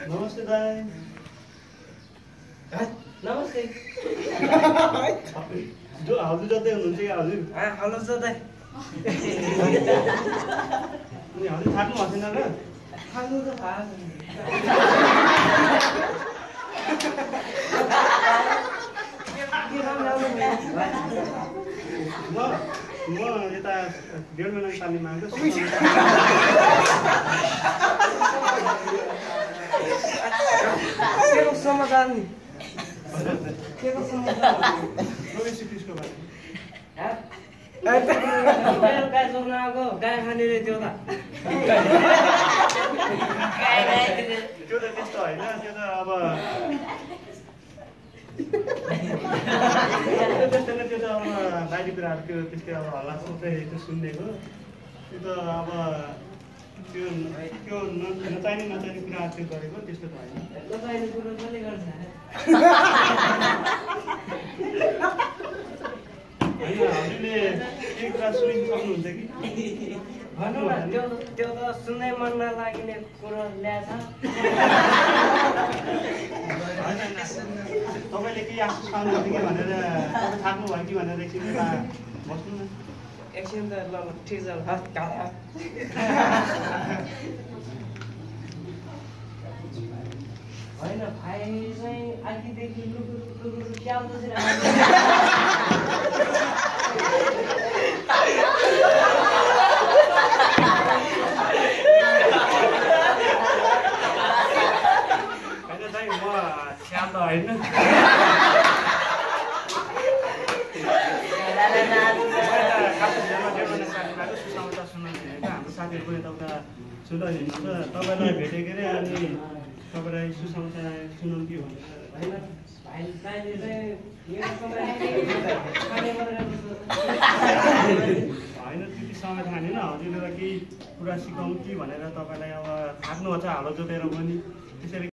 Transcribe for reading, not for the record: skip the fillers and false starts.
नमस्ते दाइ। नमस्ते। हजुर जतै हुनुहुन्छ कि हजुर? हेलो जतै। अनि हजुर थाक्नु भएको छैन र? खानु त थाहा म यता 1.5 महिना तालिम आएको के समाचार नि? के समाचार? प्रवेश कृष्ण भाइ। गाई जोड्न आएको गाई खाने रे त्यो त। त्यो त त्यस्तो होइन, त्यो त अब त्यो त अब बाहिरी कुराहरू त्यो त्यस्तै अब हल्ला सोच्दै त्यो सुनिदिएको त्यो त अब त्यो नचाहिने कुराहरू त्यो गरेको त्यस्तो त होइन। नचाहिने कुरो कसले गर्छ? होइन हजुरले केही कुरा सुनिनु सक्नुहुन्छ कि? भन्नु न, त्यो त सुन्नै मन नलागिने कुरो ल्याएछ। तपाईँले केही आफू पाउनुहुन्छ कि भनेर तपाईँ थाक्नु भयो कि भनेर एकछिन बस्नु न। एकछिन त ल ठिक छ होइन भाइ चाहिँ अघिदेखि लुकुरु क्या बसेर होइन सुसमाचार सुन्नु हाम्रो साथीहरू पनि यताउता सुन्दा हिँड्नुहुन्छ तपाईँलाई भेटेको अरे अनि तपाईँलाई सुसमाचार सुनाउनु कि भनेर होइन त्यति समय थालेन हजुरले केही कुरा सिकाउनु कि भनेर तपाईँलाई अब थाक्नु छ हालो जोतेर पनि त्यसरी